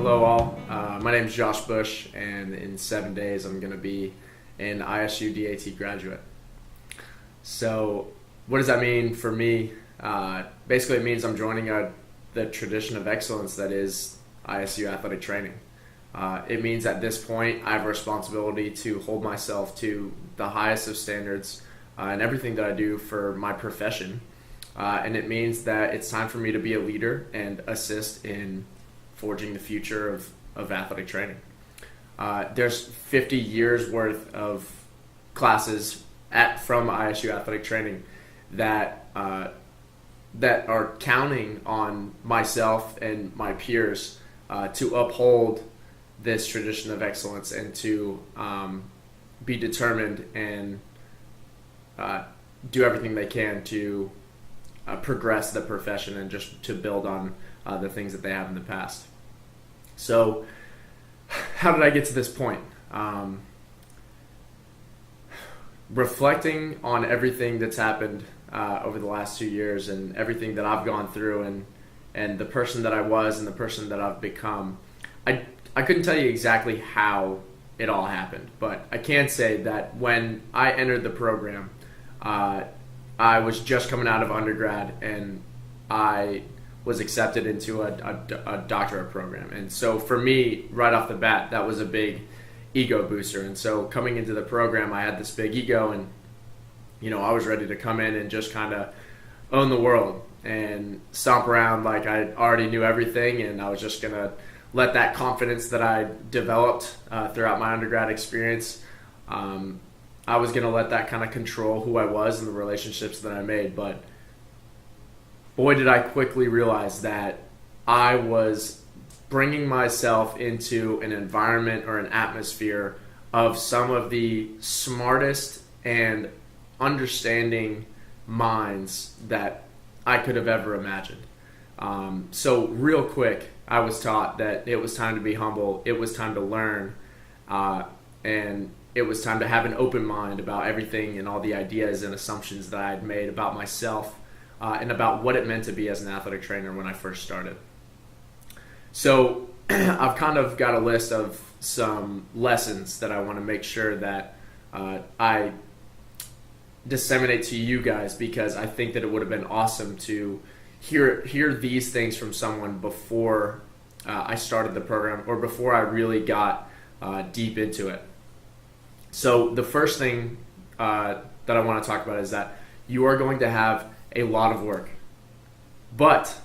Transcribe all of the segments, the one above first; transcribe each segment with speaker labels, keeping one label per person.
Speaker 1: Hello all, my name is Josh Bush, and in 7 days I'm going to be an ISU DAT graduate. So what does that mean for me? Basically it means I'm joining the tradition of excellence that is ISU athletic training. It means at this point I have a responsibility to hold myself to the highest of standards in everything that I do for my profession. And it means that it's time for me to be a leader and assist in forging the future of athletic training. There's 50 years worth of classes from ISU athletic training that are counting on myself and my peers to uphold this tradition of excellence and to be determined and do everything they can to progress the profession and just to build on the things that they have in the past. So how did I get to this point? Reflecting on everything that's happened over the last 2 years and everything that I've gone through and the person that I was and the person that I've become, I couldn't tell you exactly how it all happened, but I can say that when I entered the program, I was just coming out of undergrad and I was accepted into a doctorate program. And so for me, right off the bat, that was a big ego booster. And so coming into the program, I had this big ego and, I was ready to come in and just kind of own the world and stomp around like I already knew everything. And I was just going to let that confidence that I developed throughout my undergrad experience, I was going to let that kind of control who I was and the relationships that I made. But boy, did I quickly realize that I was bringing myself into an environment or an atmosphere of some of the smartest and understanding minds that I could have ever imagined. So real quick, I was taught that it was time to be humble, it was time to learn, and it was time to have an open mind about everything and all the ideas and assumptions that I had made about myself and about what it meant to be as an athletic trainer when I first started. So I've kind of got a list of some lessons that I want to make sure that I disseminate to you guys, because I think that it would have been awesome to hear these things from someone before I started the program or before I really got deep into it. So the first thing that I want to talk about is that you are going to have a lot of work, but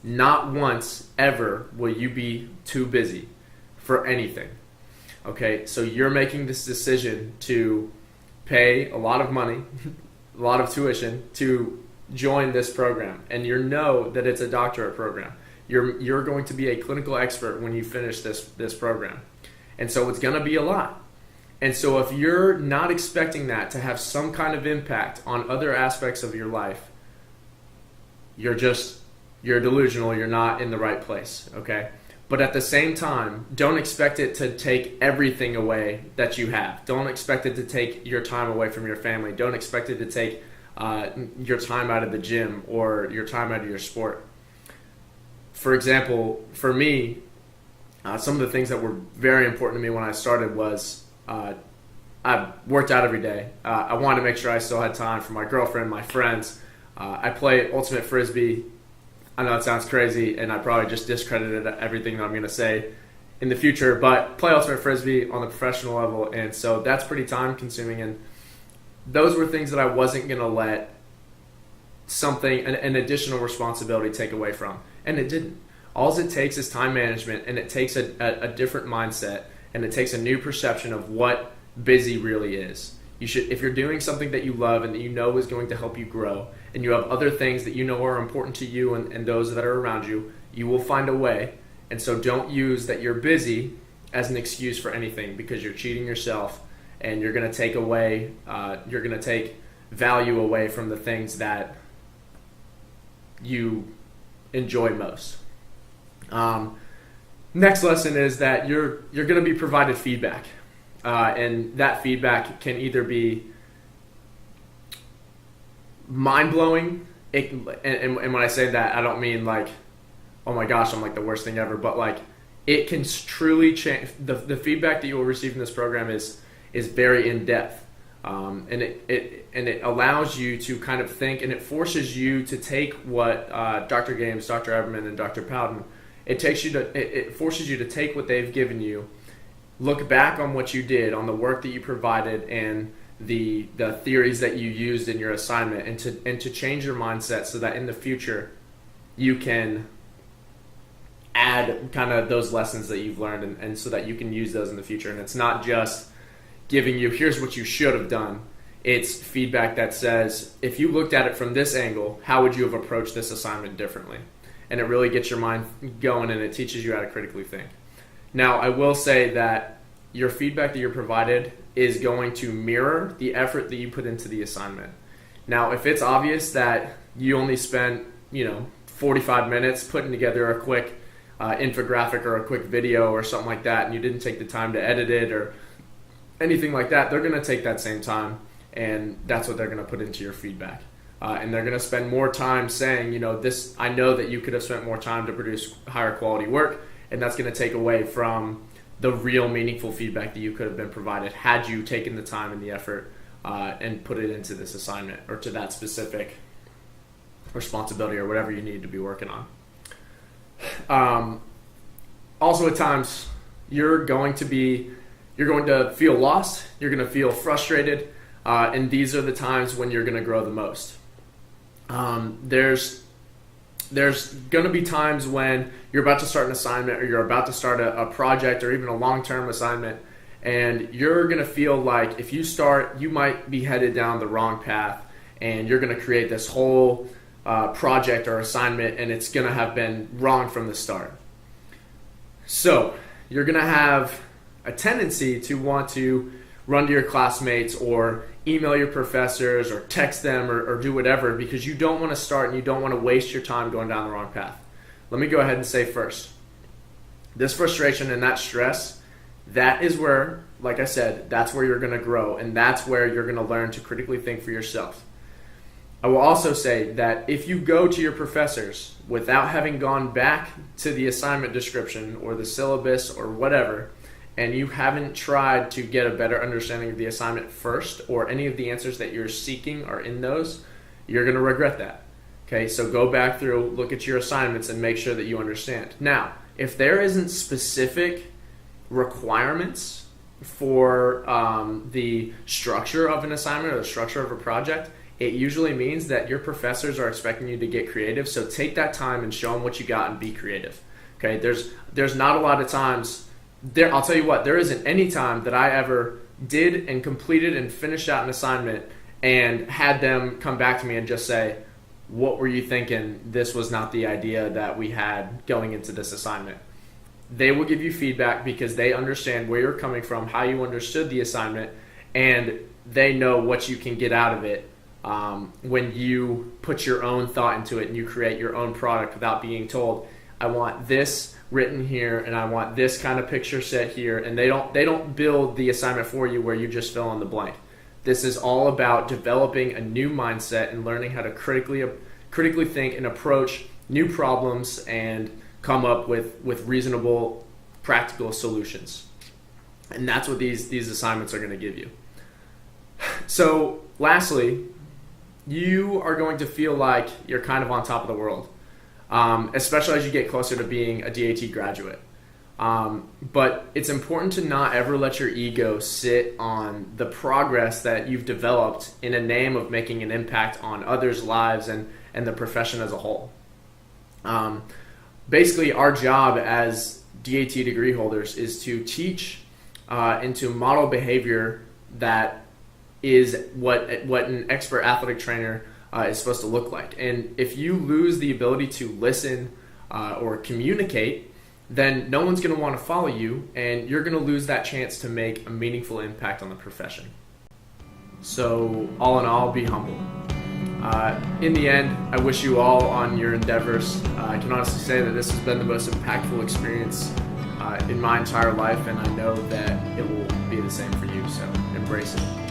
Speaker 1: not once ever will you be too busy for anything. Okay, so you're making this decision to pay a lot of money, a lot of tuition to join this program, and you know that it's a doctorate program. You're going to be a clinical expert when you finish this program, and so it's going to be a lot. And so if you're not expecting that to have some kind of impact on other aspects of your life, you're delusional, you're not in the right place, okay? But at the same time, don't expect it to take everything away that you have. Don't expect it to take your time away from your family. Don't expect it to take your time out of the gym or your time out of your sport. For example, for me, some of the things that were very important to me when I started was I worked out every day. I wanted to make sure I still had time for my girlfriend, my friends. I play Ultimate Frisbee. I know it sounds crazy, and I probably just discredited everything that I'm going to say in the future, but play Ultimate Frisbee on the professional level, and so that's pretty time-consuming, and those were things that I wasn't going to let an additional responsibility take away from, and it didn't. All it takes is time management, and it takes a different mindset, and it takes a new perception of what busy really is. You should, if you're doing something that you love and that you know is going to help you grow, and you have other things that you know are important to you and those that are around you, you will find a way. And so don't use that you're busy as an excuse for anything, because you're cheating yourself and you're going to take away, you're going to take value away from the things that you enjoy most. Next lesson is that you're going to be provided feedback, and that feedback can either be mind-blowing, and when I say that, I don't mean like, oh my gosh, I'm like the worst thing ever, but like it can truly change. The feedback that you will receive in this program is very in depth, and it allows you to kind of think, and it forces you to take what Dr. Games, Dr. Everman, and Dr. Powden. It forces you to take what they've given you, look back on what you did, on the work that you provided, and the theories that you used in your assignment, and to change your mindset so that in the future you can add kind of those lessons that you've learned, and so that you can use those in the future. And it's not just giving you, here's what you should have done. It's feedback that says, if you looked at it from this angle, how would you have approached this assignment differently? And it really gets your mind going, and it teaches you how to critically think. Now, I will say that your feedback that you're provided is going to mirror the effort that you put into the assignment. Now, if it's obvious that you only spent 45 minutes putting together a quick infographic or a quick video or something like that, and you didn't take the time to edit it or anything like that, they're going to take that same time, and that's what they're going to put into your feedback. And they're going to spend more time saying, this, I know that you could have spent more time to produce higher quality work, and that's going to take away from the real meaningful feedback that you could have been provided had you taken the time and the effort and put it into this assignment or to that specific responsibility or whatever you need to be working on. Also, at times, you're going to feel lost, you're going to feel frustrated, and these are the times when you're going to grow the most. There's going to be times when you're about to start an assignment, or you're about to start a project, or even a long-term assignment, and you're going to feel like if you start, you might be headed down the wrong path, and you're going to create this whole project or assignment, and it's going to have been wrong from the start. So you're going to have a tendency to want to run to your classmates or email your professors or text them or do whatever, because you don't want to start and you don't want to waste your time going down the wrong path. Let me go ahead and say first, this frustration and that stress, that is where, like I said, that's where you're going to grow, and that's where you're going to learn to critically think for yourself. I will also say that if you go to your professors without having gone back to the assignment description or the syllabus or whatever, and you haven't tried to get a better understanding of the assignment first, or any of the answers that you're seeking are in those, you're going to regret that. Okay, so go back through, look at your assignments, and make sure that you understand. Now, if there isn't specific requirements for the structure of an assignment or the structure of a project, it usually means that your professors are expecting you to get creative. So take that time and show them what you got and be creative. Okay, there's not a lot of times. I'll tell you what, there isn't any time that I ever did and completed and finished out an assignment and had them come back to me and just say, what were you thinking? This was not the idea that we had going into this assignment. They will give you feedback because they understand where you're coming from, how you understood the assignment, and they know what you can get out of it when you put your own thought into it and you create your own product without being told, I want this written here and I want this kind of picture set here, and they don't build the assignment for you where you just fill in the blank. This is all about developing a new mindset and learning how to critically think and approach new problems and come up with reasonable, practical solutions. And that's what these assignments are going to give you. So lastly, you are going to feel like you're kind of on top of the world, especially as you get closer to being a DAT graduate. But it's important to not ever let your ego sit on the progress that you've developed in a name of making an impact on others' lives and the profession as a whole. Basically, our job as DAT degree holders is to teach and to model behavior that is what an expert athletic trainer is supposed to look like. And if you lose the ability to listen or communicate, then no one's going to want to follow you, and you're going to lose that chance to make a meaningful impact on the profession. So all in all, be humble. In the end, I wish you all on your endeavors. I can honestly say that this has been the most impactful experience in my entire life, and I know that it will be the same for you, so embrace it.